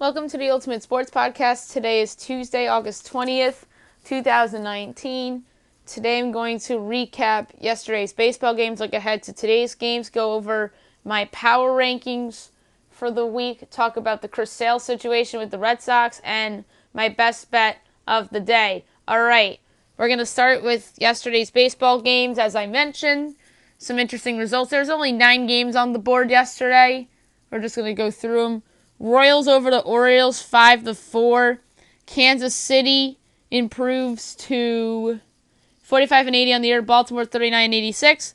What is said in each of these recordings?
Welcome to the Ultimate Sports Podcast. Today is Tuesday, August 20th, 2019. Today I'm going to recap yesterday's baseball games, look ahead to today's games, go over my power rankings for the week, talk about the Chris Sale situation with the Red Sox, and my best bet of the day. All right, we're going to start with yesterday's baseball games. As I mentioned, some interesting results. There's only 9 games on the board yesterday. We're just going to go through them. Royals over the Orioles, 5-4. Kansas City improves to 45-80 on the year. Baltimore 39-86.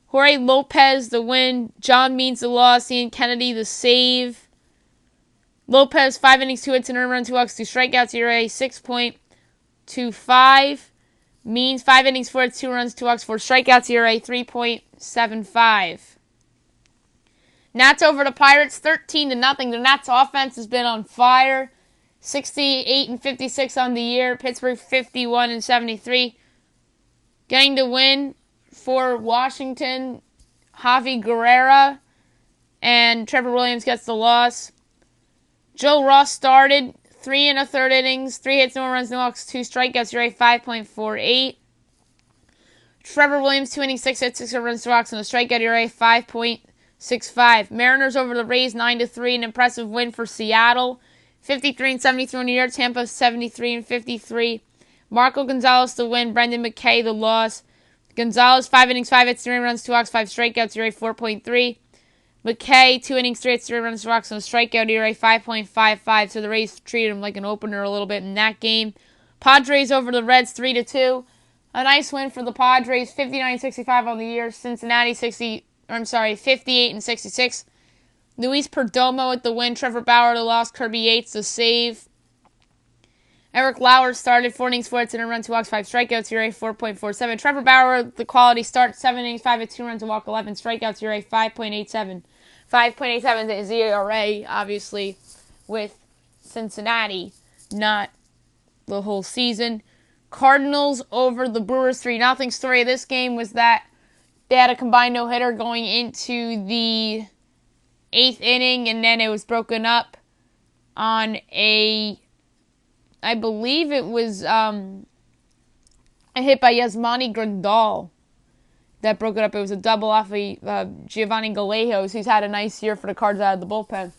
Jorge Lopez the win. John Means the loss. Ian Kennedy the save. Lopez 5 innings, 2 hits, and earned run, 2 walks, 2 strikeouts. ERA 6.25. Means 5 innings, 4 hits, 2 runs, 2 walks, 4 strikeouts. ERA 3.75. Nats over the Pirates, 13-0. The Nats offense has been on fire. 68-56 on the year. Pittsburgh 51-73. Getting the win for Washington, Javi Guerrera, and Trevor Williams gets the loss. Joe Ross started 3 1/3 innings, 3 hits, no runs, no walks, 2 strikeouts. ERA 5.48. Trevor Williams 2 innings, 6 hits, 6 runs, 2 walks, and a strikeout. ERA 5.65. Mariners over the Rays 9-3, an impressive win for Seattle. 53-73 on the year. Tampa 73-53. Marco Gonzalez the win. Brendan McKay the loss. Gonzalez 5 innings, 5 hits, 3 runs, 2 walks, 5 strikeouts. ERA 4.3. McKay 2 innings, 3 hits, 3 runs, 2 walks, and a strikeout. ERA 5.55. So the Rays treated him like an opener a little bit in that game. Padres over the Reds 3-2. A nice win for the Padres. 59-65 on the year. Cincinnati 58-66. Luis Perdomo with the win. Trevor Bauer the loss. Kirby Yates the save. Eric Lauer started 4 innings, 4 hits, and a run, 2 walks, 5 strikeouts. ERA 4.47. Trevor Bauer, the quality start, 7 innings, 5 hits, 2 runs, a walk, 11 strikeouts. ERA 5.87. 5.87 is ERA, obviously, with Cincinnati, not the whole season. Cardinals over the Brewers 3-0. Story of this game was that they had a combined no-hitter going into the 8th inning, and then it was broken up on I believe it was a hit by Yasmani Grandal that broke it up. It was a double off of Giovanni Gallegos, who's had a nice year for the Cards out of the bullpen.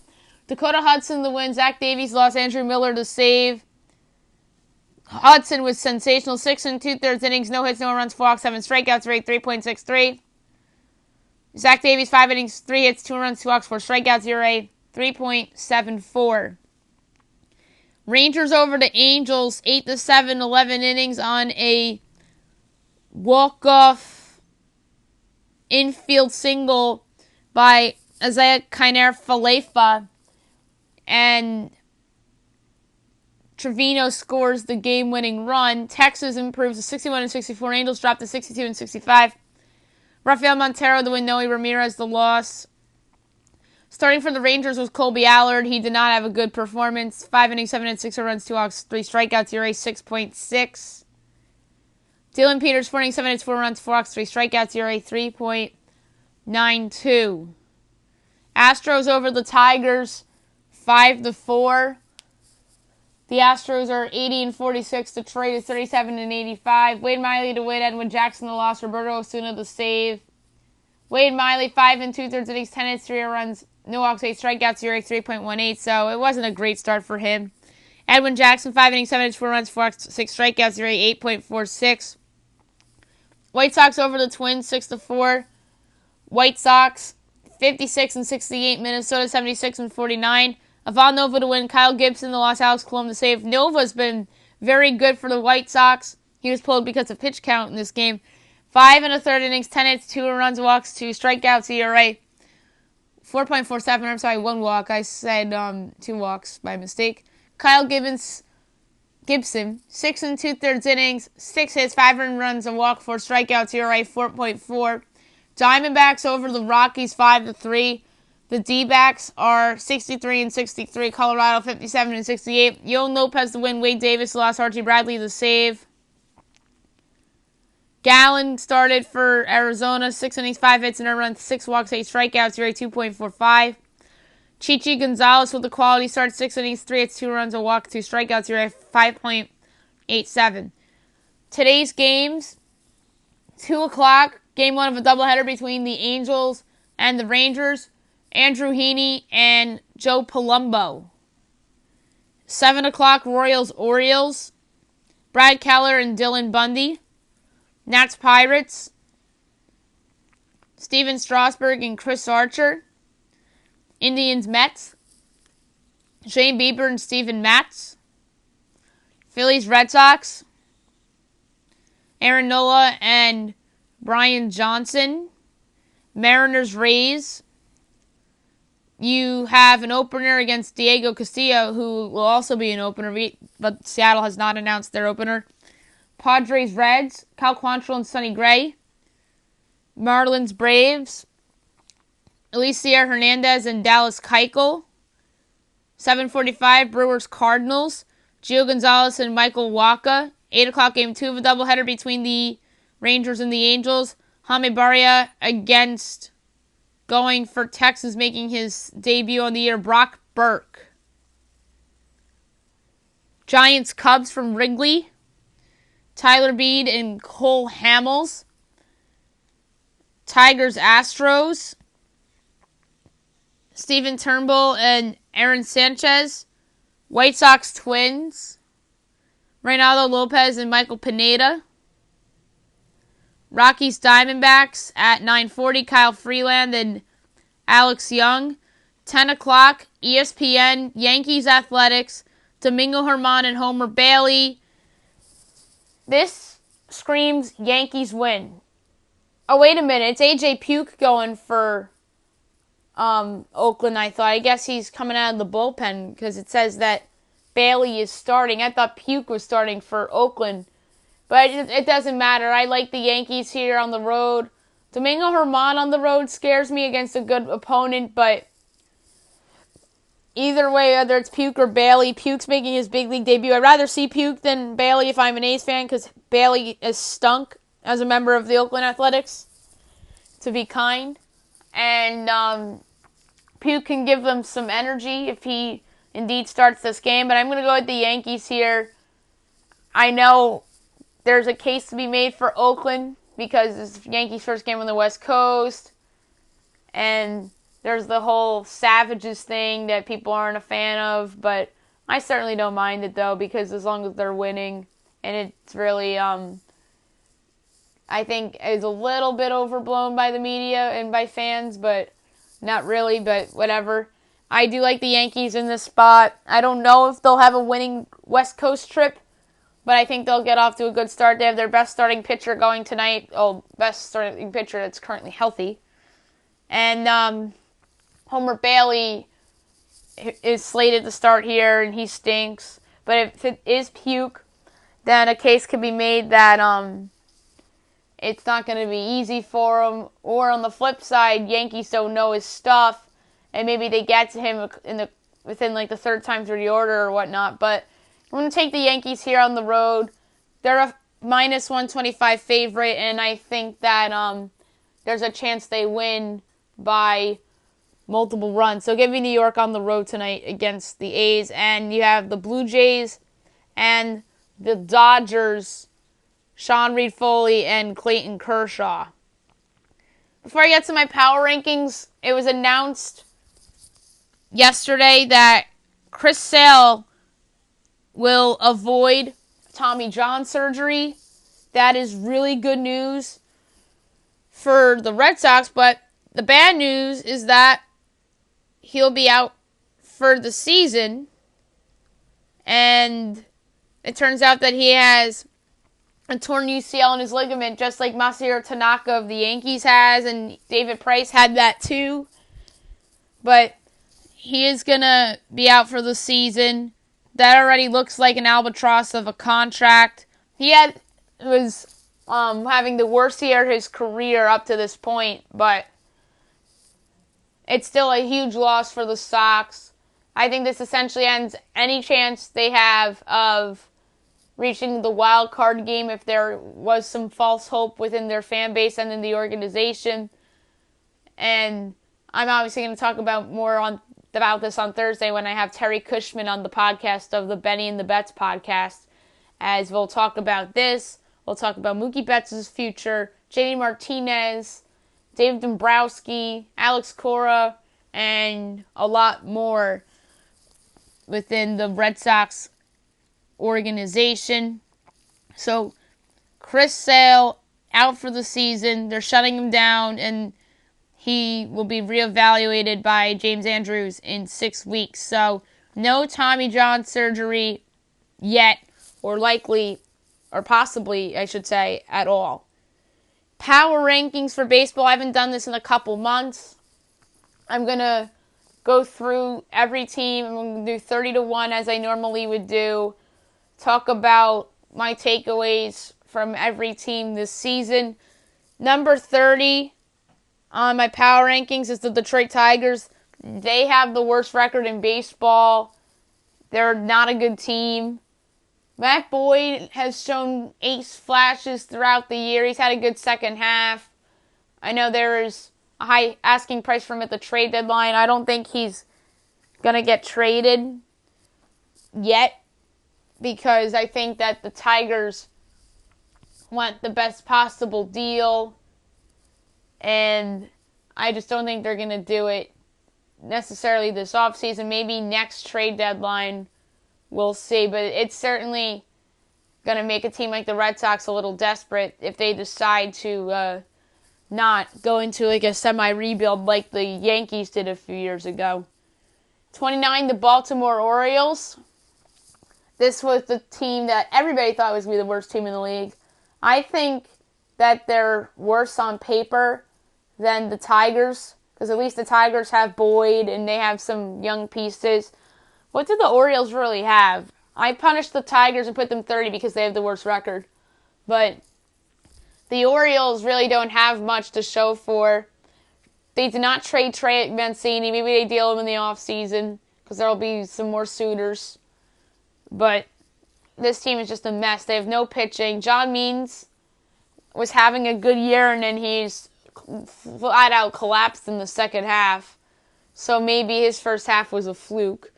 Dakota Hudson the win. Zach Davies lost. Andrew Miller the save. Hudson was sensational. 6 2/3 innings, no hits, no runs, 4 walks, 7 strikeouts. Rate 3.63. Zach Davies 5 innings, 3 hits, 2 runs, 2 walks, 4 strikeouts. ERA 3.74. Rangers over the Angels 8-7, 11 innings on a walk-off infield single by Isaiah Kiner-Falefa, and Trevino scores the game-winning run. Texas improves to 61-64. Angels drop to 62-65. Rafael Montero the win. Noe Ramirez the loss. Starting for the Rangers was Colby Allard. He did not have a good performance. 5 innings, 7 hits, 6 runs, 2 walks, 3 strikeouts. ERA 6.6. Dylan Peters 4 innings, 7 hits, 4 runs, 4 walks, 3 strikeouts. ERA 3.92. Astros over the Tigers 5-4. The Astros are 80-46. Detroit is 37-85. Wade Miley to win. Edwin Jackson the loss. Roberto Osuna the save. Wade Miley 5 2/3 innings, 10 hits, 3 runs, no walks, 8 strikeouts. ERA 3.18. So it wasn't a great start for him. Edwin Jackson 5 innings, 7 hits, 4 runs, 4 walks, 6 strikeouts. ERA 8.46. White Sox over the Twins 6-4. White Sox 56-68. Minnesota 76-49. Ivan Nova to win. Kyle Gibson the loss. Alex Colomé the save. Nova's been very good for the White Sox. He was pulled because of pitch count in this game. 5 1/3 innings, 10 hits, 2 runs, walks, 2 strikeouts. ERA 4.47. I'm sorry, 1 walk. I said 2 walks by mistake. Kyle Gibson 6 2/3 innings, 6 hits, 5 runs, a walk, 4 strikeouts. ERA 4.4. Diamondbacks over the Rockies 5-3. The D-backs are 63-63. Colorado 57-68. Yoan Lopez the win. Wade Davis the loss. Archie Bradley the save. Gallen started for Arizona. 6 innings, 5 hits, and a run, 6 walks, 8 strikeouts. ERA 2.45. Chichi Gonzalez with the quality start, 6 innings, 3 hits, 2 runs, a walk, 2 strikeouts. You're at 5.87. Today's games, 2 o'clock, game 1 of a doubleheader between the Angels and the Rangers. Andrew Heaney and Joe Palumbo. 7 o'clock, Royals-Orioles. Brad Keller and Dylan Bundy. Nats-Pirates. Steven Strasburg and Chris Archer. Indians-Mets. Shane Bieber and Steven Matz. Phillies-Red Sox. Aaron Nola and Brian Johnson. Mariners-Rays. You have an opener against Diego Castillo, who will also be an opener, but Seattle has not announced their opener. Padres-Reds, Cal Quantrill and Sonny Gray. Marlins-Braves, Eliezer Hernandez and Dallas Keuchel. 7:45, Brewers-Cardinals, Gio Gonzalez and Michael Wacha. 8 o'clock, game 2 of a doubleheader between the Rangers and the Angels. Jaime Barria against, going for Texas, making his debut on the year, Brock Burke. Giants-Cubs from Wrigley. Tyler Beede and Cole Hamels. Tigers-Astros. Stephen Turnbull and Aaron Sanchez. White Sox-Twins. Reynaldo Lopez and Michael Pineda. Rockies-Diamondbacks at 9:40, Kyle Freeland and Alex Young. 10 o'clock, ESPN, Yankees-Athletics, Domingo Germán and Homer Bailey. This screams Yankees win. Oh, wait a minute, it's AJ Puke going for Oakland, I thought. I guess he's coming out of the bullpen because it says that Bailey is starting. I thought Puke was starting for Oakland. But it doesn't matter. I like the Yankees here on the road. Domingo Germán on the road scares me against a good opponent, but either way, whether it's Puke or Bailey, Puke's making his big league debut. I'd rather see Puke than Bailey if I'm an A's fan, because Bailey has stunk as a member of the Oakland Athletics, to be kind. And Puke can give them some energy if he indeed starts this game. But I'm going to go with the Yankees here. I know there's a case to be made for Oakland because it's Yankees' first game on the West Coast. And there's the whole Savages thing that people aren't a fan of. But I certainly don't mind it, though, because as long as they're winning. And it's really, I think, is a little bit overblown by the media and by fans. But not really, but whatever. I do like the Yankees in this spot. I don't know if they'll have a winning West Coast trip, but I think they'll get off to a good start. They have their best starting pitcher going tonight. Oh, best starting pitcher that's currently healthy. And Homer Bailey is slated to start here, and he stinks. But if it is Puke, then a case could be made that it's not going to be easy for him. Or on the flip side, Yankees don't know his stuff, and maybe they get to him within like the third time through the order or whatnot. But I'm going to take the Yankees here on the road. They're a minus 125 favorite, and I think that there's a chance they win by multiple runs. So give me New York on the road tonight against the A's. And you have the Blue Jays and the Dodgers, Sean Reed-Foley and Clayton Kershaw. Before I get to my power rankings, it was announced yesterday that Chris Sale will avoid Tommy John surgery. That is really good news for the Red Sox, but the bad news is that he'll be out for the season, and it turns out that he has a torn UCL in his ligament, just like Masahiro Tanaka of the Yankees has, and David Price had that too. But he is going to be out for the season. That already looks like an albatross of a contract. He was having the worst year of his career up to this point, but it's still a huge loss for the Sox. I think this essentially ends any chance they have of reaching the wild card game if there was some false hope within their fan base and in the organization. And I'm obviously going to talk about more on about this on Thursday when I have Terry Cushman on the podcast of the Benny and the Betts podcast, as we'll talk about this. We'll talk about Mookie Betts' future, JD Martinez, David Dombrowski, Alex Cora, and a lot more within the Red Sox organization. So, Chris Sale out for the season. They're shutting him down, and he will be reevaluated by James Andrews in 6 weeks. So, no Tommy John surgery yet, or likely, or possibly, I should say, at all. Power rankings for baseball. I haven't done this in a couple months. I'm going to go through every team. I'm going to do 30 to 1 as I normally would do. Talk about my takeaways from every team this season. Number 30 on my power rankings is the Detroit Tigers. They have the worst record in baseball. They're not a good team. Matt Boyd has shown ace flashes throughout the year. He's had a good second half. I know there is a high asking price for him at the trade deadline. I don't think he's going to get traded yet, because I think that the Tigers want the best possible deal, and I just don't think they're going to do it necessarily this offseason. Maybe next trade deadline, we'll see, but it's certainly going to make a team like the Red Sox a little desperate if they decide to not go into like a semi-rebuild like the Yankees did a few years ago. 29, the Baltimore Orioles. This was the team that everybody thought was going to be the worst team in the league. I think that they're worse on paper than the Tigers, because at least the Tigers have Boyd and they have some young pieces. What did the Orioles really have? I punished the Tigers and put them 30 because they have the worst record. But the Orioles really don't have much to show for. They did not trade Trey Mancini. Maybe they deal him in the offseason because there will be some more suitors. But this team is just a mess. They have no pitching. John Means was having a good year, and then he's flat out collapsed in the second half. So maybe his first half was a fluke.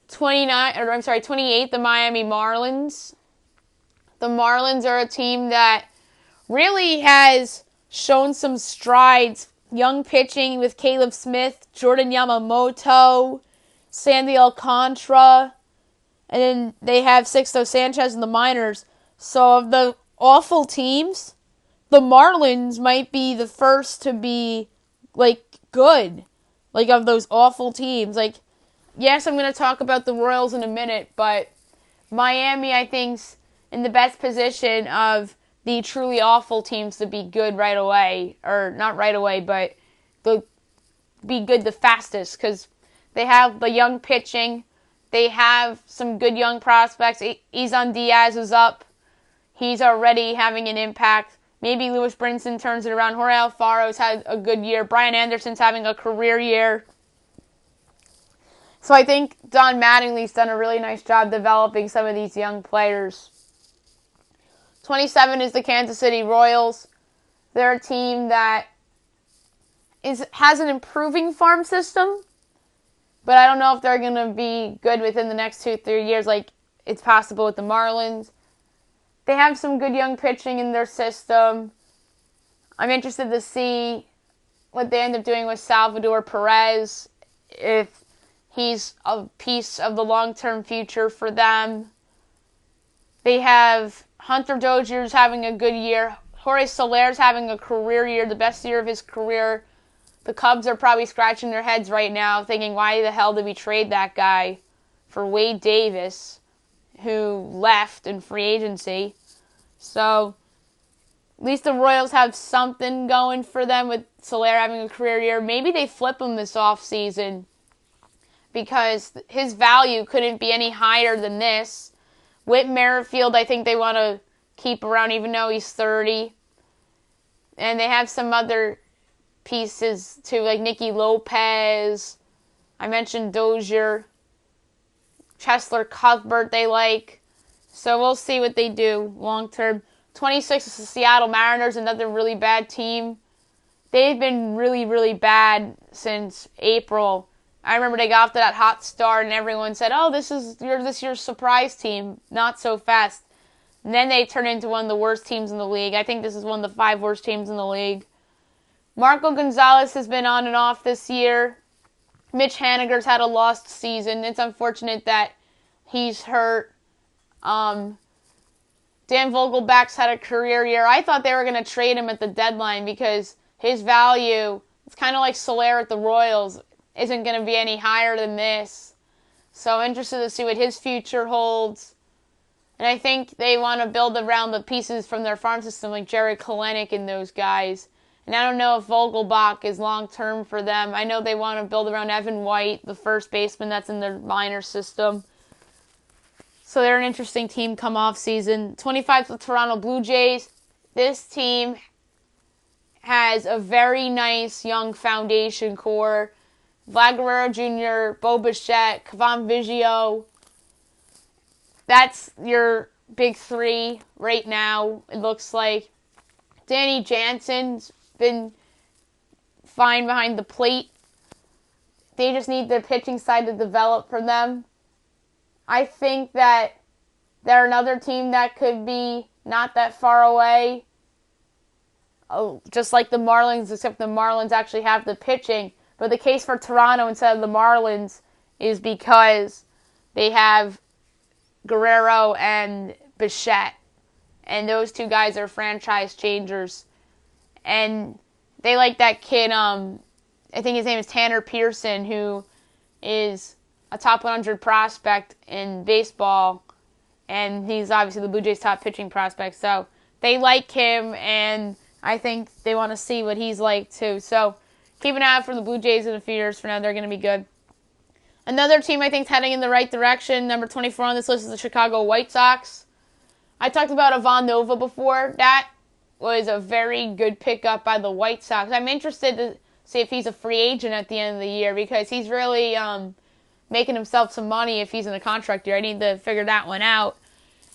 28, the Miami Marlins. The Marlins are a team that really has shown some strides. Young pitching with Caleb Smith, Jordan Yamamoto, Sandy Alcantara, and then they have Sixto Sanchez in the minors. So of the awful teams, the Marlins might be the first to be, good. Of those awful teams. Yes, I'm going to talk about the Royals in a minute, but Miami, I think, is in the best position of the truly awful teams to be good right away. Or not right away, but be good the fastest, because they have the young pitching. They have some good young prospects. Izan Diaz is up. He's already having an impact. Maybe Lewis Brinson turns it around. Jorge Alfaro's had a good year. Brian Anderson's having a career year. So I think Don Mattingly's done a really nice job developing some of these young players. 27 is the Kansas City Royals. They're a team that has an improving farm system, but I don't know if they're going to be good within the next 2-3 years like it's possible with the Marlins. They have some good young pitching in their system. I'm interested to see what they end up doing with Salvador Perez, if he's a piece of the long-term future for them. They have Hunter Dozier's having a good year. Jorge Soler's having a career year, the best year of his career. The Cubs are probably scratching their heads right now, thinking, why the hell did we trade that guy for Wade Davis, who left in free agency? So, at least the Royals have something going for them with Soler having a career year. Maybe they flip him this offseason, because his value couldn't be any higher than this. Whit Merrifield, I think they want to keep around even though he's 30. And they have some other pieces too, like Nicky Lopez. I mentioned Dozier. Cheslor Cuthbert they like. So we'll see what they do long term. 26 is the Seattle Mariners, another really bad team. They've been really, really bad since April. I remember they got off to that hot start, and everyone said, "Oh, this is this year's surprise team." Not so fast. And then they turned into one of the worst teams in the league. I think this is one of the 5 worst teams in the league. Marco Gonzalez has been on and off this year. Mitch Haniger's had a lost season. It's unfortunate that he's hurt. Dan Vogelback's had a career year. I thought they were going to trade him at the deadline because his value, it's kind of like Soler at the Royals, isn't going to be any higher than this. So I'm interested to see what his future holds. And I think they want to build around the pieces from their farm system like Jared Kelenic and those guys. And I don't know if Vogelbach is long-term for them. I know they want to build around Evan White, the first baseman that's in their minor system. So they're an interesting team come off season. 25 to the Toronto Blue Jays. This team has a very nice young foundation core. Vlad Guerrero Jr., Bo Bichette, Cavan Biggio. That's your big 3 right now, it looks like. Danny Jansen's been fine behind the plate. They just need the pitching side to develop for them. I think that they're another team that could be not that far away. Oh, just like the Marlins, except the Marlins actually have the pitching. But the case for Toronto instead of the Marlins is because they have Guerrero and Bichette. And those 2 guys are franchise changers. And they like that kid, I think his name is Tanner Pearson, who is a top 100 prospect in baseball. And he's obviously the Blue Jays' top pitching prospect. So they like him, and I think they want to see what he's like too. So keep an eye out for the Blue Jays in a few years. For now, they're going to be good. Another team I think is heading in the right direction, number 24 on this list, is the Chicago White Sox. I talked about Ivan Nova before. That was a very good pickup by the White Sox. I'm interested to see if he's a free agent at the end of the year because he's really making himself some money if he's in a contract year. I need to figure that one out.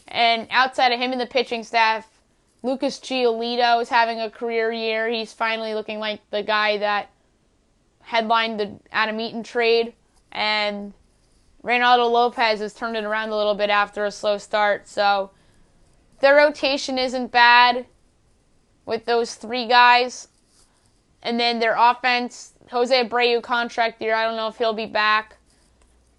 And outside of him and the pitching staff, Lucas Giolito is having a career year. He's finally looking like the guy that headlined the Adam Eaton trade. And Reynaldo Lopez has turned it around a little bit after a slow start. So their rotation isn't bad with those 3 guys. And then their offense, Jose Abreu contract year, I don't know if he'll be back.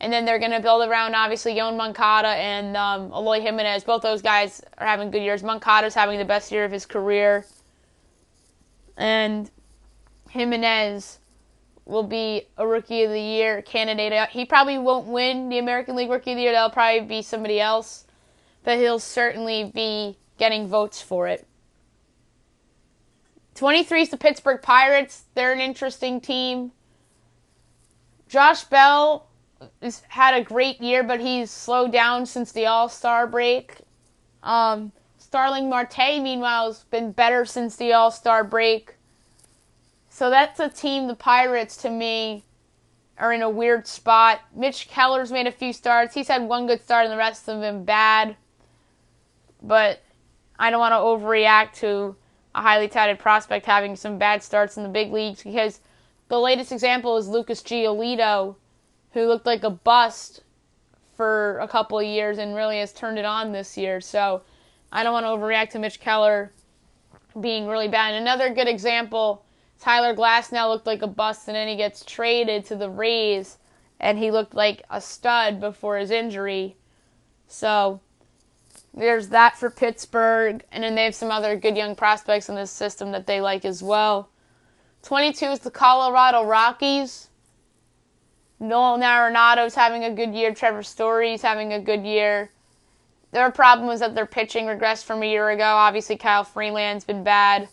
And then they're going to build around, obviously, Yoan Moncada and Eloy Jimenez. Both those guys are having good years. Moncada's having the best year of his career. And Jimenez will be a Rookie of the Year candidate. He probably won't win the American League Rookie of the Year. That'll probably be somebody else. But he'll certainly be getting votes for it. 23 is the Pittsburgh Pirates. They're an interesting team. Josh Bell has had a great year, but he's slowed down since the All-Star break. Starling Marte, meanwhile, has been better since the All-Star break. So that's a team, the Pirates, to me, are in a weird spot. Mitch Keller's made a few starts. He's had one good start and the rest of them bad. But I don't want to overreact to a highly touted prospect having some bad starts in the big leagues because the latest example is Lucas Giolito, who looked like a bust for a couple of years and really has turned it on this year. So I don't want to overreact to Mitch Keller being really bad. And another good example, Tyler Glasnow looked like a bust and then he gets traded to the Rays and he looked like a stud before his injury. So there's that for Pittsburgh. And then they have some other good young prospects in this system that they like as well. 22 is the Colorado Rockies. Nolan Arenado's having a good year. Trevor Story's having a good year. Their problem was that their pitching regressed from a year ago. Obviously, Kyle Freeland's been bad.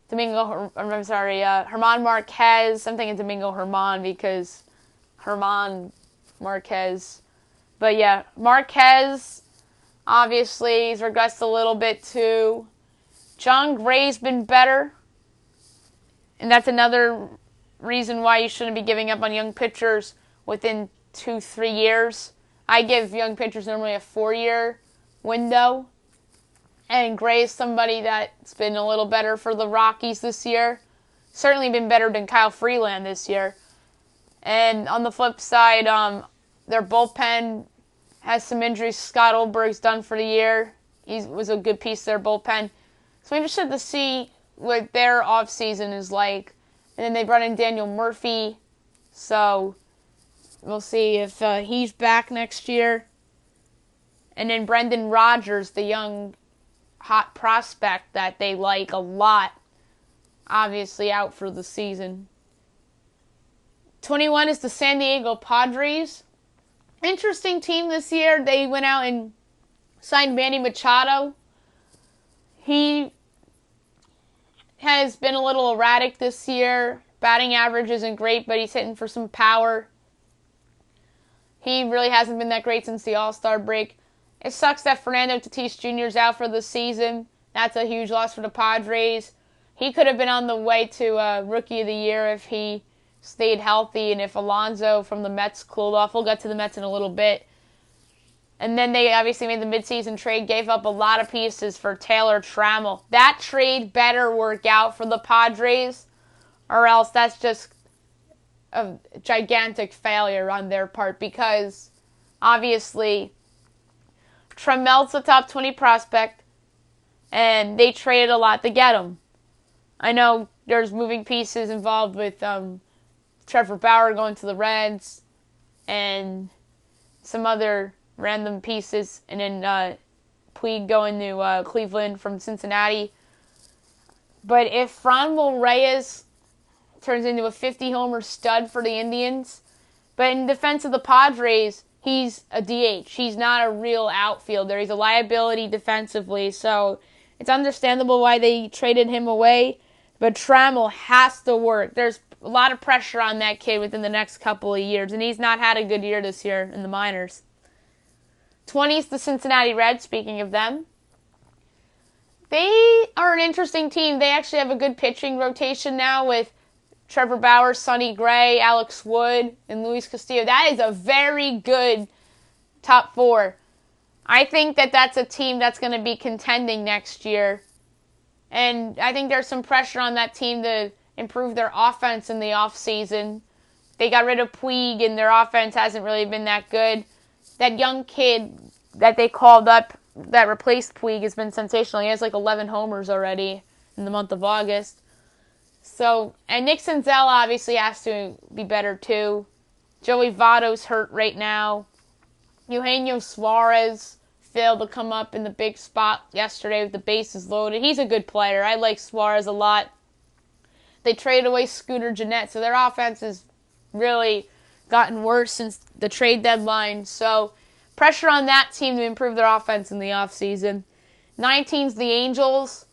Herman Marquez. I'm thinking Domingo Herman because Herman Marquez. But yeah, Marquez, obviously, he's regressed a little bit too. John Gray's been better. And that's another reason why you shouldn't be giving up on young pitchers within 2-3 years. I give young pitchers normally a 4-year window. And Gray is somebody that's been a little better for the Rockies this year. Certainly been better than Kyle Freeland this year. And on the flip side, their bullpen has some injuries. Scott Olberg's done for the year. He was a good piece of their bullpen. So I'm interested to see what their offseason is like. And then they brought in Daniel Murphy. So we'll see if he's back next year. And then Brendan Rodgers, the young hot prospect that they like a lot, obviously out for the season. 21 is the San Diego Padres. Interesting team this year. They went out and signed Manny Machado. He has been a little erratic this year. Batting average isn't great, but he's hitting for some power. He really hasn't been that great since the All-Star break. It sucks that Fernando Tatis Jr. is out for the season. That's a huge loss for the Padres. He could have been on the way to Rookie of the Year if he stayed healthy and if Alonso from the Mets cooled off. We'll get to the Mets in a little bit. And then they obviously made the midseason trade, gave up a lot of pieces for Taylor Trammell. That trade better work out for the Padres, or else that's just a gigantic failure on their part, because obviously Trammell's a top 20 prospect, and they traded a lot to get him. I know there's moving pieces involved with Trevor Bauer going to the Reds and some other random pieces, and then Puig going to Cleveland from Cincinnati. But if Franmil Reyes turns into a 50-homer stud for the Indians, but in defense of the Padres, he's a DH. He's not a real outfielder. He's a liability defensively, so it's understandable why they traded him away. But Trammell has to work. There's a lot of pressure on that kid within the next couple of years, and he's not had a good year this year in the minors. 20 is the Cincinnati Reds, speaking of them. They are an interesting team. They actually have a good pitching rotation now with Trevor Bauer, Sonny Gray, Alex Wood, and Luis Castillo. That is a very good top four. I think that that's a team that's going to be contending next year. And I think there's some pressure on that team to improve their offense in the offseason. They got rid of Puig, and their offense hasn't really been that good. That young kid that they called up that replaced Puig has been sensational. He has like 11 homers already in the month of August. So, and Nick Senzel obviously has to be better too. Joey Votto's hurt right now. Eugenio Suarez failed to come up in the big spot yesterday with the bases loaded. He's a good player. I like Suarez a lot. They traded away Scooter Gennett, so their offense has really gotten worse since the trade deadline. So, pressure on that team to improve their offense in the offseason. 19's the Angels.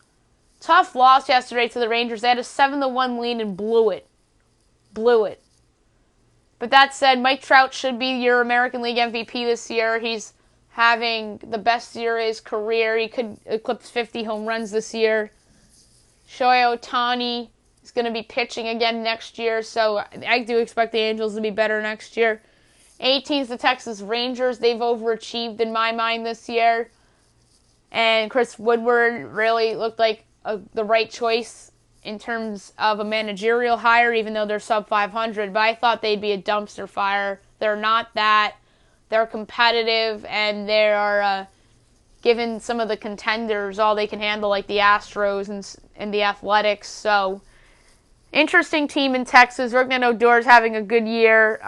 Tough loss yesterday to the Rangers. They had a 7-1 lead and blew it. But that said, Mike Trout should be your American League MVP this year. He's having the best year of his career. He could eclipse 50 home runs this year. Shohei Ohtani is going to be pitching again next year, so I do expect the Angels to be better next year. 18's the Texas Rangers. They've overachieved in my mind this year. And Chris Woodward really looked like the right choice in terms of a managerial hire, even though they're sub 500. But I thought they'd be a dumpster fire. They're not that. They're competitive, and they are giving some of the contenders all they can handle, like the Astros and the Athletics. So, interesting team in Texas. Rougned Odor's having a good year.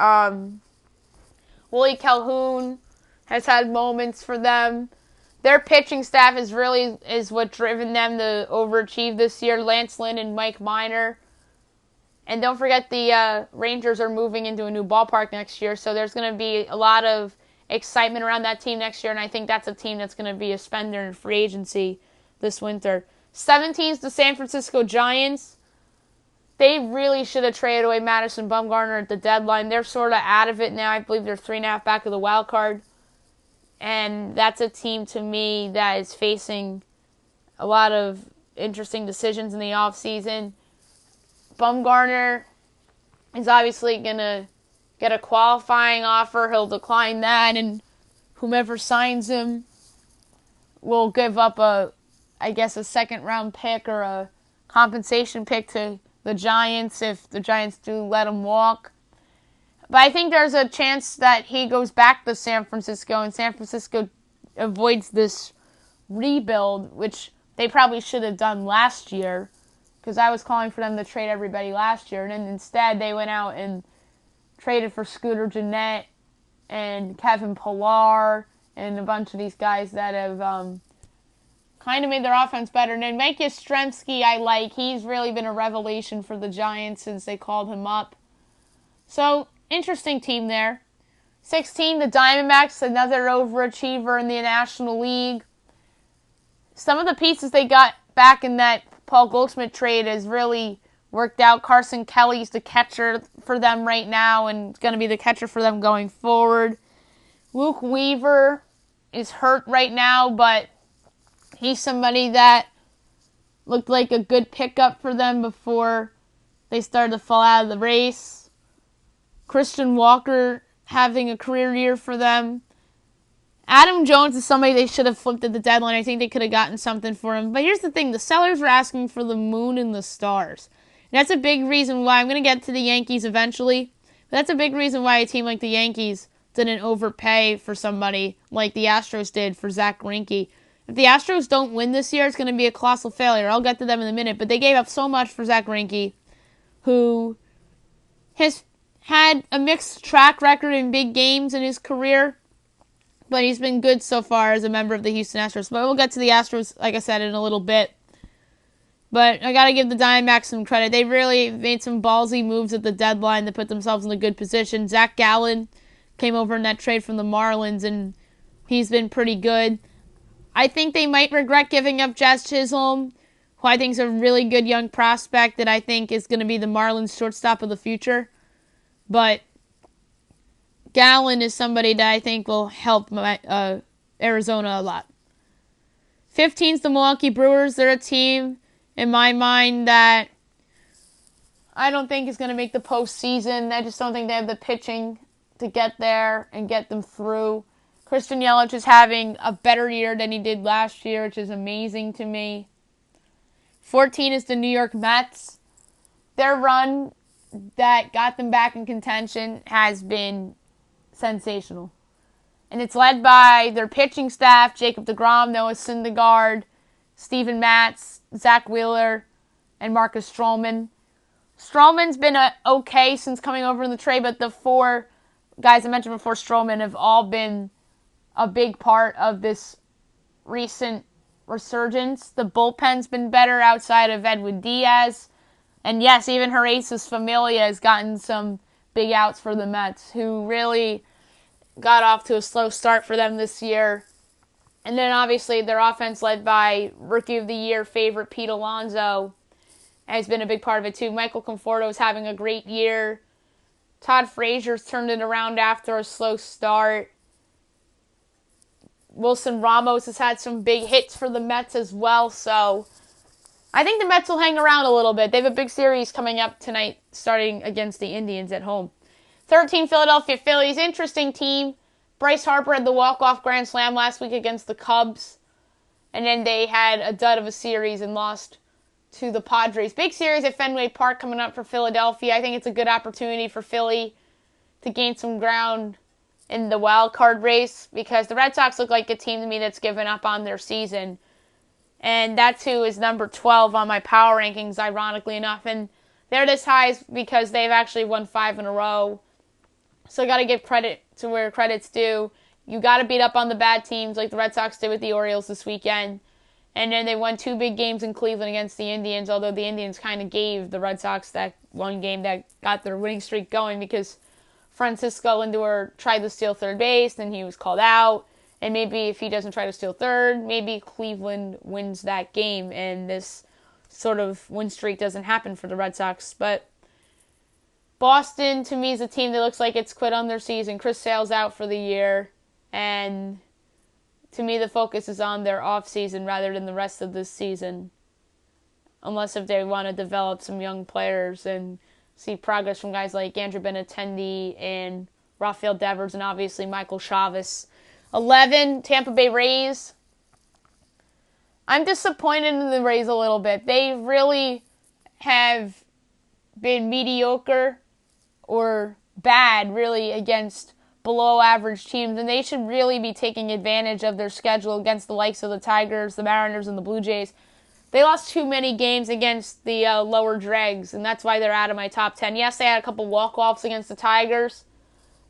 Willie Calhoun has had moments for them. Their pitching staff is what driven them to overachieve this year. Lance Lynn and Mike Minor. And don't forget the Rangers are moving into a new ballpark next year, so there's going to be a lot of excitement around that team next year, and I think that's a team that's going to be a spender in free agency this winter. 17's the San Francisco Giants. They really should have traded away Madison Bumgarner at the deadline. They're sort of out of it now. I believe they're 3.5 back of the wild card. And that's a team, to me, that is facing a lot of interesting decisions in the offseason. Bumgarner is obviously going to get a qualifying offer. He'll decline that, and whomever signs him will give up a second-round pick or a compensation pick to the Giants if the Giants do let him walk. But I think there's a chance that he goes back to San Francisco, and San Francisco avoids this rebuild, which they probably should have done last year, because I was calling for them to trade everybody last year, and then instead they went out and traded for Scooter Gennett and Kevin Pillar and a bunch of these guys that have kind of made their offense better. And then Mike Yastrzemski, I like. He's really been a revelation for the Giants since they called him up. So, interesting team there. 16, the Diamondbacks, another overachiever in the National League. Some of the pieces they got back in that Paul Goldschmidt trade has really worked out. Carson Kelly's the catcher for them right now and going to be the catcher for them going forward. Luke Weaver is hurt right now, but he's somebody that looked like a good pickup for them before they started to fall out of the race. Christian Walker having a career year for them. Adam Jones is somebody they should have flipped at the deadline. I think they could have gotten something for him. But here's the thing. The sellers were asking for the moon and the stars. And that's a big reason why I'm going to get to the Yankees eventually. But that's a big reason why a team like the Yankees didn't overpay for somebody like the Astros did for Zach Greinke. If the Astros don't win this year, it's going to be a colossal failure. I'll get to them in a minute. But they gave up so much for Zach Greinke, who has had a mixed track record in big games in his career. But he's been good so far as a member of the Houston Astros. But we'll get to the Astros, like I said, in a little bit. But I got to give the Diamondbacks some credit. They really made some ballsy moves at the deadline to put themselves in a good position. Zach Gallen came over in that trade from the Marlins, and he's been pretty good. I think they might regret giving up Jazz Chisholm, who I think is a really good young prospect that I think is going to be the Marlins shortstop of the future. But Gallen is somebody that I think will help Arizona a lot. 15 is the Milwaukee Brewers. They're a team, in my mind, that I don't think is going to make the postseason. I just don't think they have the pitching to get there and get them through. Christian Yelich is having a better year than he did last year, which is amazing to me. 14 is the New York Mets. Their run that got them back in contention has been sensational. And it's led by their pitching staff, Jacob deGrom, Noah Syndergaard, Steven Matz, Zach Wheeler, and Marcus Stroman. Stroman's been okay since coming over in the trade, but the four guys I mentioned before Stroman have all been a big part of this recent resurgence. The bullpen's been better outside of Edwin Diaz. And yes, even Jesus Familia has gotten some big outs for the Mets, who really got off to a slow start for them this year. And then obviously their offense led by Rookie of the Year favorite Pete Alonso has been a big part of it too. Michael Conforto is having a great year. Todd Frazier's turned it around after a slow start. Wilson Ramos has had some big hits for the Mets as well, so I think the Mets will hang around a little bit. They have a big series coming up tonight, starting against the Indians at home. 13, Philadelphia Phillies. Interesting team. Bryce Harper had the walk-off grand slam last week against the Cubs. And then they had a dud of a series and lost to the Padres. Big series at Fenway Park coming up for Philadelphia. I think it's a good opportunity for Philly to gain some ground in the wild card race, because the Red Sox look like a team to me that's given up on their season. And that too is number 12 on my power rankings, ironically enough. And they're this high because they've actually won 5 in a row. So got to give credit to where credit's due. You got to beat up on the bad teams like the Red Sox did with the Orioles this weekend. And then they won 2 big games in Cleveland against the Indians, although the Indians kind of gave the Red Sox that one game that got their winning streak going, because Francisco Lindor tried to steal third base, and he was called out. And maybe if he doesn't try to steal third, maybe Cleveland wins that game, and this sort of win streak doesn't happen for the Red Sox. But Boston, to me, is a team that looks like it's quit on their season. Chris Sale's out for the year, and to me, the focus is on their offseason rather than the rest of this season. Unless if they want to develop some young players and see progress from guys like Andrew Benintendi and Rafael Devers and obviously Michael Chavis. 11, Tampa Bay Rays. I'm disappointed in the Rays a little bit. They really have been mediocre or bad, really, against below-average teams, and they should really be taking advantage of their schedule against the likes of the Tigers, the Mariners, and the Blue Jays. They lost too many games against the lower dregs, and that's why they're out of my top 10. Yes, they had a couple walk-offs against the Tigers,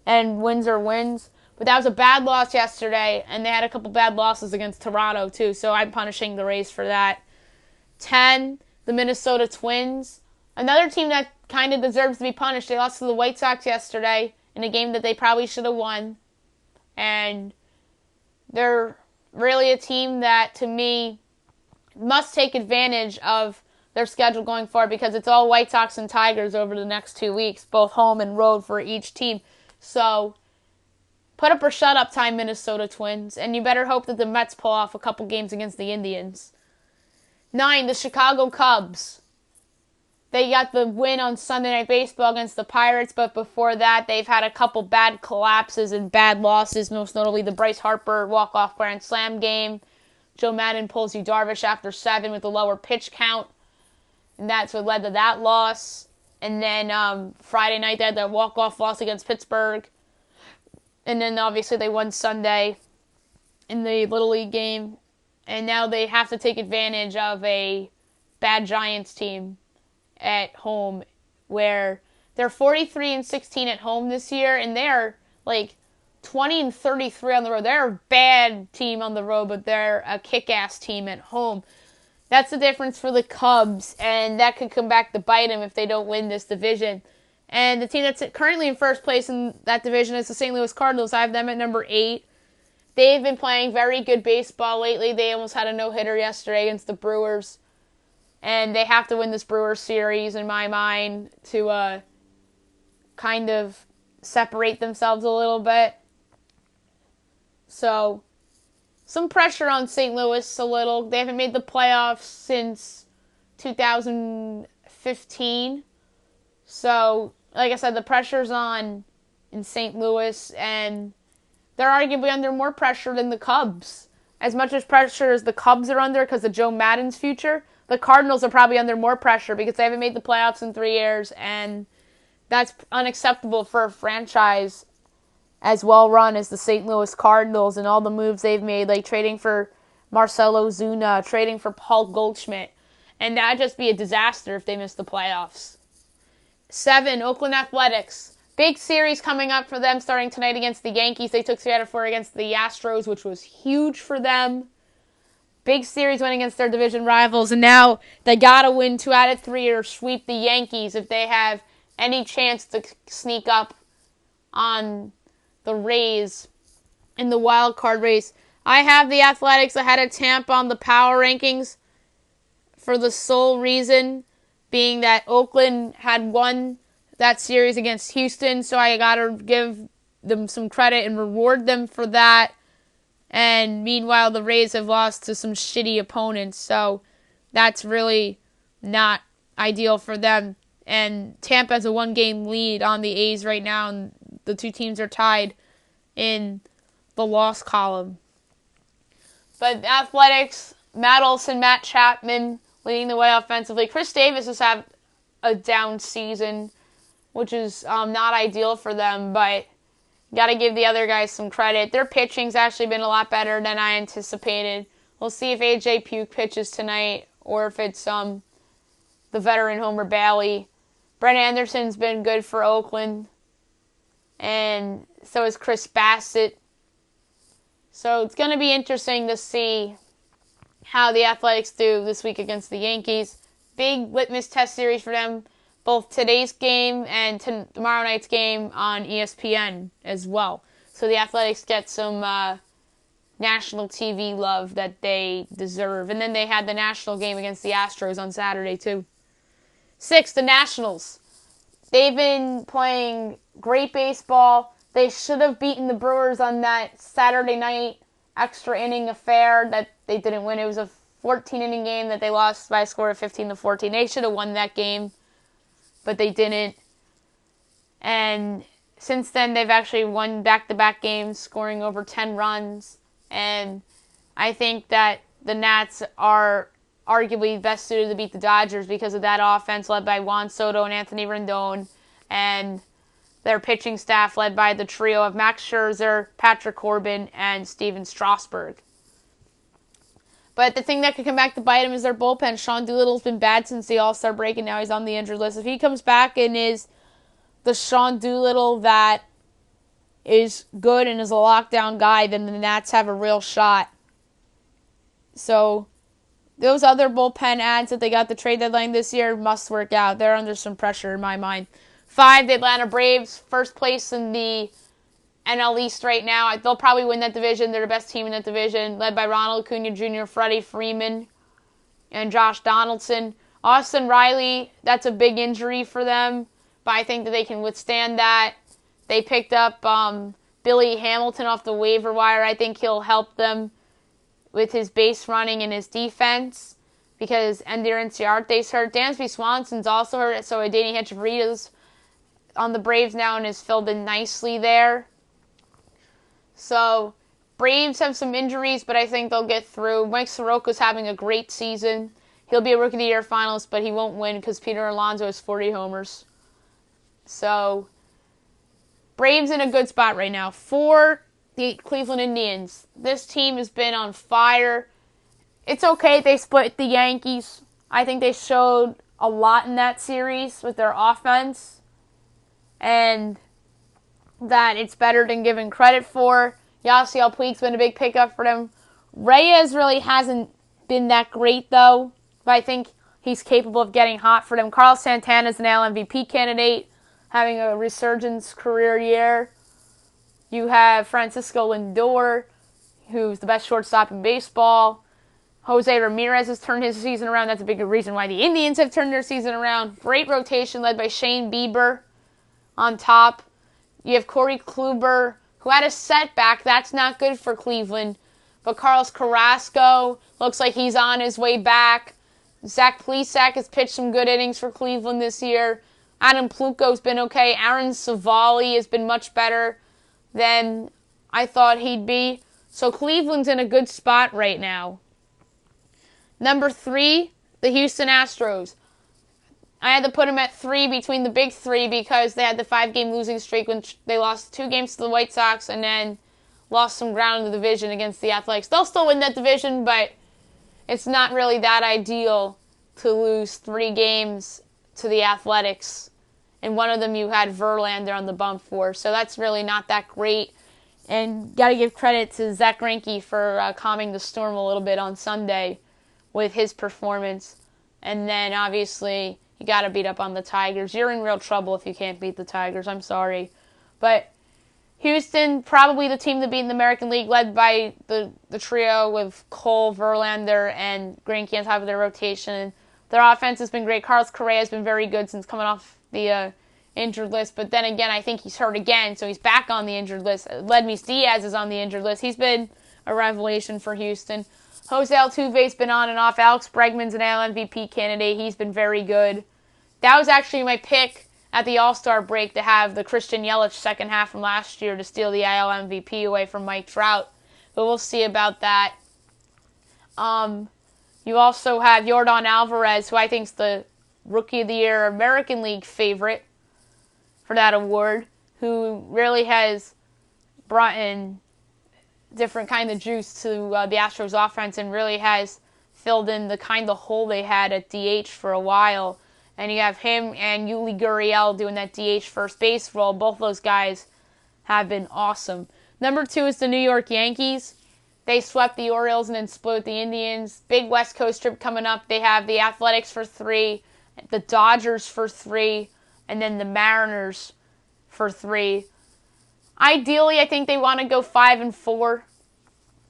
and wins are wins, but that was a bad loss yesterday, and they had a couple bad losses against Toronto, too, so I'm punishing the Rays for that. 10, the Minnesota Twins. Another team that kind of deserves to be punished. They lost to the White Sox yesterday in a game that they probably should have won. And they're really a team that, to me, must take advantage of their schedule going forward because it's all White Sox and Tigers over the next 2 weeks, both home and road for each team. So put up or shut up time, Minnesota Twins. And you better hope that the Mets pull off a couple games against the Indians. 9, the Chicago Cubs. They got the win on Sunday Night Baseball against the Pirates, but before that, they've had a couple bad collapses and bad losses, most notably the Bryce Harper walk-off grand slam game. Joe Madden pulls Yu Darvish after 7 with a lower pitch count, and that's what led to that loss. And then Friday night, they had their walk-off loss against Pittsburgh. And then, obviously, they won Sunday in the Little League game. And now they have to take advantage of a bad Giants team at home, where they're 43-16 at home this year, and they're like 20-33 on the road. They're a bad team on the road, but they're a kick-ass team at home. That's the difference for the Cubs, and that could come back to bite them if they don't win this division. And the team that's currently in first place in that division is the St. Louis Cardinals. I have them at number 8. They've been playing very good baseball lately. They almost had a no-hitter yesterday against the Brewers. And they have to win this Brewers series, in my mind, to kind of separate themselves a little bit. So, some pressure on St. Louis a little. They haven't made the playoffs since 2015. So, like I said, the pressure's on in St. Louis, and they're arguably under more pressure than the Cubs. As much as pressure as the Cubs are under because of Joe Madden's future, the Cardinals are probably under more pressure because they haven't made the playoffs in 3 years, and that's unacceptable for a franchise as well run as the St. Louis Cardinals and all the moves they've made, like trading for Marcell Ozuna, trading for Paul Goldschmidt, and that'd just be a disaster if they miss the playoffs. 7, Oakland Athletics. Big series coming up for them starting tonight against the Yankees. They took 3 out of 4 against the Astros, which was huge for them. Big series win against their division rivals, and now they gotta win 2 out of 3 or sweep the Yankees if they have any chance to sneak up on the Rays in the wild card race. I have the Athletics ahead of Tampa on the power rankings for the sole reason being that Oakland had won that series against Houston, so I gotta give them some credit and reward them for that. And meanwhile, the Rays have lost to some shitty opponents, so that's really not ideal for them. And Tampa has a 1-game lead on the A's right now, and the two teams are tied in the loss column. But the Athletics, Matt Olson, Matt Chapman leading the way offensively. Chris Davis has had a down season, which is not ideal for them, but got to give the other guys some credit. Their pitching's actually been a lot better than I anticipated. We'll see if A.J. Puke pitches tonight or if it's the veteran Homer Bailey. Brent Anderson's been good for Oakland, and so is Chris Bassett. So it's going to be interesting to see how the Athletics do this week against the Yankees. Big litmus test series for them. Both today's game and tomorrow night's game on ESPN as well. So the Athletics get some national TV love that they deserve. And then they had the national game against the Astros on Saturday too. 6, the Nationals. They've been playing great baseball. They should have beaten the Brewers on that Saturday night extra inning affair that they didn't win. It was a 14-inning game that they lost by a score of 15-14. They should have won that game, but they didn't. And since then, they've actually won back-to-back games, scoring over 10 runs. And I think that the Nats are arguably best suited to beat the Dodgers because of that offense led by Juan Soto and Anthony Rendon. And their pitching staff led by the trio of Max Scherzer, Patrick Corbin, and Steven Strasburg. But the thing that could come back to bite him is their bullpen. Sean Doolittle's been bad since the All-Star break, and now he's on the injured list. If he comes back and is the Sean Doolittle that is good and is a lockdown guy, then the Nats have a real shot. So those other bullpen adds that they got the trade deadline this year must work out. They're under some pressure in my mind. 5, the Atlanta Braves, first place in the NL East right now. They'll probably win that division. They're the best team in that division, led by Ronald Acuna Jr., Freddie Freeman, and Josh Donaldson. Austin Riley, that's a big injury for them, but I think that they can withstand that. They picked up Billy Hamilton off the waiver wire. I think he'll help them with his base running and his defense because Ender Inciarte's hurt. Dansby Swanson's also hurt, so Adeiny Hechavarria's on the Braves now and is filled in nicely there. So, Braves have some injuries, but I think they'll get through. Mike Soroka's having a great season. He'll be a Rookie of the Year finalist, but he won't win because Peter Alonso has 40 homers. So, Braves in a good spot right now. 4, the Cleveland Indians. This team has been on fire. It's okay they split the Yankees. I think they showed a lot in that series with their offense. And that it's better than given credit for. Yasiel Puig's been a big pickup for them. Reyes really hasn't been that great, though. But I think he's capable of getting hot for them. Carlos Santana's an AL MVP candidate, having a resurgence career year. You have Francisco Lindor, who's the best shortstop in baseball. Jose Ramirez has turned his season around. That's a big reason why the Indians have turned their season around. Great rotation led by Shane Bieber on top. You have Corey Kluber, who had a setback. That's not good for Cleveland. But Carlos Carrasco looks like he's on his way back. Zach Plesac has pitched some good innings for Cleveland this year. Adam Pluko's been okay. Aaron Savali has been much better than I thought he'd be. So Cleveland's in a good spot right now. Number 3, the Houston Astros. I had to put them at 3 between the big 3 because they had the 5-game losing streak when they lost 2 games to the White Sox and then lost some ground in the division against the Athletics. They'll still win that division, but it's not really that ideal to lose 3 games to the Athletics. And one of them you had Verlander on the bump for, so that's really not that great. And got to give credit to Zach Greinke for calming the storm a little bit on Sunday with his performance. And then, obviously, you got to beat up on the Tigers. You're in real trouble if you can't beat the Tigers. I'm sorry. But Houston, probably the team to beat in the American League, led by the trio with Cole, Verlander, and Greinke on top of their rotation. Their offense has been great. Carlos Correa has been very good since coming off the injured list. But then again, I think he's hurt again, so he's back on the injured list. Ledmus Diaz is on the injured list. He's been a revelation for Houston. Jose Altuve's been on and off. Alex Bregman's an AL MVP candidate. He's been very good. That was actually my pick at the All-Star break to have the Christian Yelich second half from last year to steal the AL MVP away from Mike Trout. But we'll see about that. You also have Yordan Alvarez, who I think is the Rookie of the Year American League favorite for that award, who really has brought in different kind of juice to the Astros offense and really has filled in the kind of hole they had at DH for a while. And you have him and Yuli Gurriel doing that DH first base role. Both those guys have been awesome. Number 2 is the New York Yankees. They swept the Orioles and then split the Indians. Big West Coast trip coming up. They have the Athletics for 3, the Dodgers for 3, and then the Mariners for 3. Ideally, I think they want to go 5-4.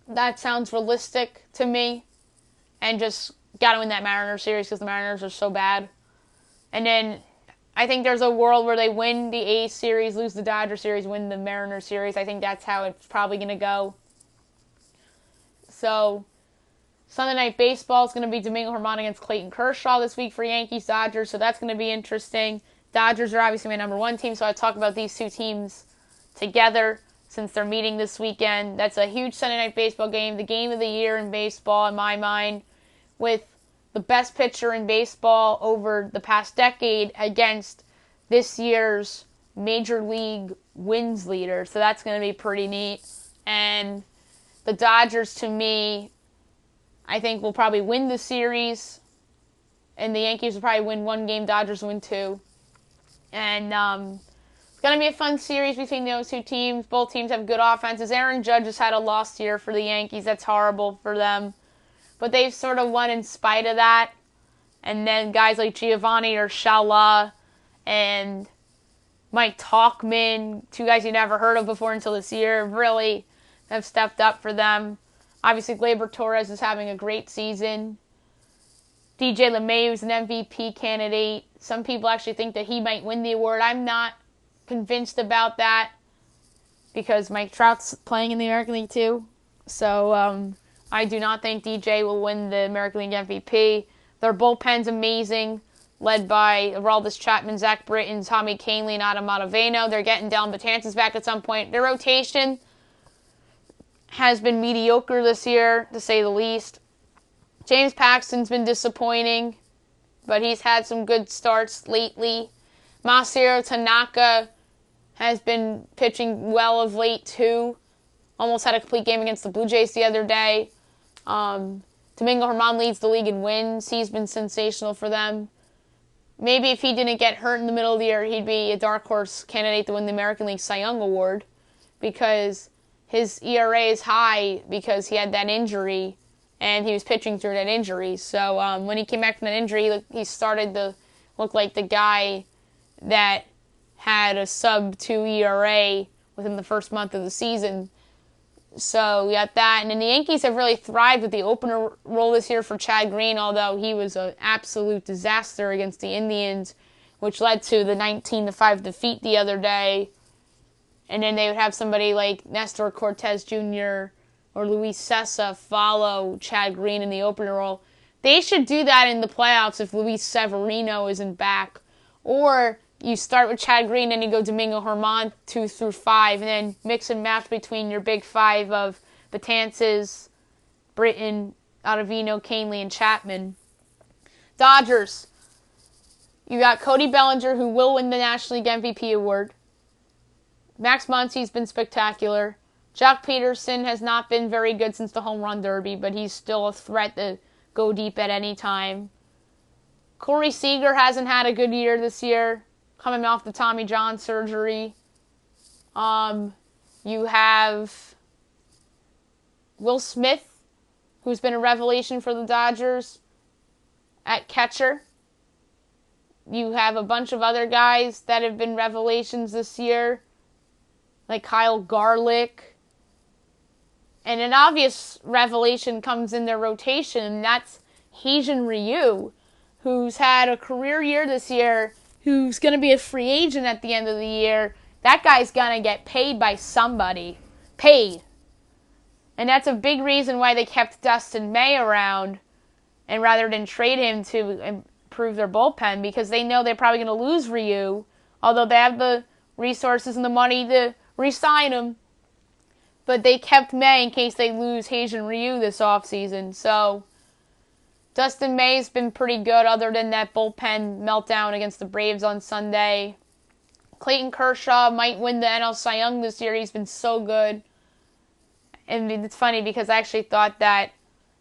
That sounds realistic to me. And just got to win that Mariners series because the Mariners are so bad. And then I think there's a world where they win the A's series, lose the Dodger series, win the Mariners series. I think that's how it's probably going to go. So Sunday Night Baseball is going to be Domingo Germán against Clayton Kershaw this week for Yankees Dodgers. So that's going to be interesting. Dodgers are obviously my number 1 team, so I talk about these 2 teams together since they're meeting this weekend. That's a huge Sunday Night Baseball game, the game of the year in baseball in my mind, with the best pitcher in baseball over the past decade against this year's Major League wins leader. So that's going to be pretty neat. And the Dodgers, to me, I think will probably win the series. And the Yankees will probably win one game. Dodgers win two. And it's going to be a fun series between those two teams. Both teams have good offenses. Aaron Judge has had a lost year for the Yankees. That's horrible for them. But they've sort of won in spite of that. And then guys like Giovanni Urshela and Mike Tauchman, two guys you never heard of before until this year, really have stepped up for them. Obviously, Gleyber Torres is having a great season. DJ LeMahieu is an MVP candidate. Some people actually think that he might win the award. I'm not convinced about that because Mike Trout's playing in the American League too. So I do not think DJ will win the American League MVP. Their bullpen's amazing, led by Aroldis Chapman, Zach Britton, Tommy Kahnle, and Adam Ottavino. They're getting Dellin Betances back at some point. Their rotation has been mediocre this year, to say the least. James Paxton's been disappointing, but he's had some good starts lately. Masahiro Tanaka has been pitching well of late, too. Almost had a complete game against the Blue Jays the other day. Domingo Germán leads the league in wins. He's been sensational for them. Maybe if he didn't get hurt in the middle of the year, he'd be a dark horse candidate to win the American League Cy Young Award because his ERA is high because he had that injury and he was pitching through that injury. So when he came back from that injury, he started to look like the guy that had a sub-2 ERA within the first month of the season. So we got that. And then the Yankees have really thrived with the opener role this year for Chad Green, although he was an absolute disaster against the Indians, which led to the 19-5 defeat the other day. And then they would have somebody like Nestor Cortez Jr. or Luis Cessa follow Chad Green in the opener role. They should do that in the playoffs if Luis Severino isn't back. Or you start with Chad Green and you go Domingo Germán 2 through 5, and then mix and match between your big five of Betances, Britton, Ottavino, Kahnle, and Chapman. Dodgers. You got Cody Bellinger, who will win the National League MVP award. Max Muncy's been spectacular. Jock Peterson has not been very good since the Home Run Derby, but he's still a threat to go deep at any time. Corey Seager hasn't had a good year this year, coming off the Tommy John surgery. You have Will Smith, who's been a revelation for the Dodgers at catcher. You have a bunch of other guys that have been revelations this year, like Kyle Garlick. And an obvious revelation comes in their rotation, and that's Heijin Ryu, who's had a career year this year, who's going to be a free agent at the end of the year. That guy's going to get paid by somebody. Paid. And that's a big reason why they kept Dustin May around, and rather than trade him to improve their bullpen, because they know they're probably going to lose Ryu, although they have the resources and the money to re-sign him. But they kept May in case they lose Heijin Ryu this offseason. So Dustin May's been pretty good other than that bullpen meltdown against the Braves on Sunday. Clayton Kershaw might win the NL Cy Young this year. He's been so good. And it's funny because I actually thought that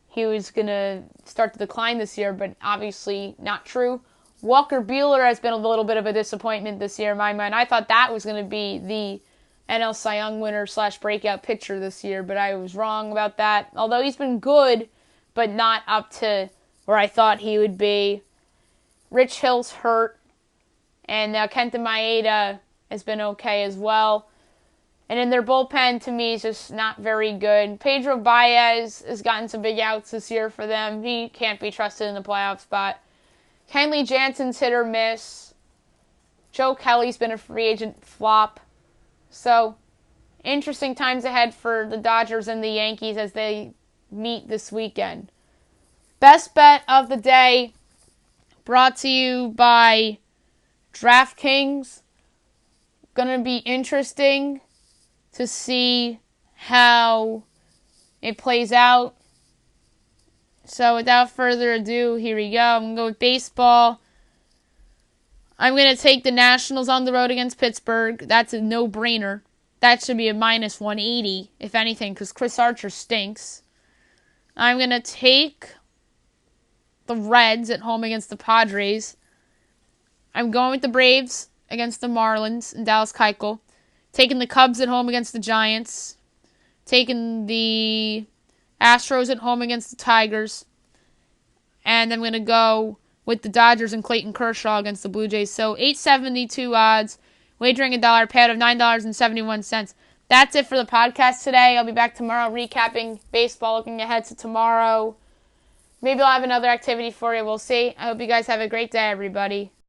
he was going to start to decline this year, but obviously not true. Walker Buehler has been a little bit of a disappointment this year in my mind. I thought that was going to be the NL Cy Young winner / breakout pitcher this year, but I was wrong about that. Although he's been good, but not up to where I thought he would be. Rich Hill's hurt, and Kenta Maeda has been okay as well. And in their bullpen, to me, is just not very good. Pedro Baez has gotten some big outs this year for them. He can't be trusted in the playoff spot. Kenley Jansen's hit or miss. Joe Kelly's been a free agent flop. So, interesting times ahead for the Dodgers and the Yankees as they meet this weekend. Best bet of the day, brought to you by DraftKings. Going to be interesting to see how it plays out. So without further ado, here we go. I'm going to go with baseball. I'm going to take the Nationals on the road against Pittsburgh. That's a no-brainer. That should be a minus 180, if anything, because Chris Archer stinks. I'm going to take the Reds at home against the Padres. I'm going with the Braves against the Marlins and Dallas Keuchel. Taking the Cubs at home against the Giants. Taking the Astros at home against the Tigers. And I'm going to go with the Dodgers and Clayton Kershaw against the Blue Jays. So 872 odds. Wagering $1, payout of $9.71. That's it for the podcast today. I'll be back tomorrow recapping baseball, looking ahead to tomorrow. Maybe I'll have another activity for you. We'll see. I hope you guys have a great day, everybody.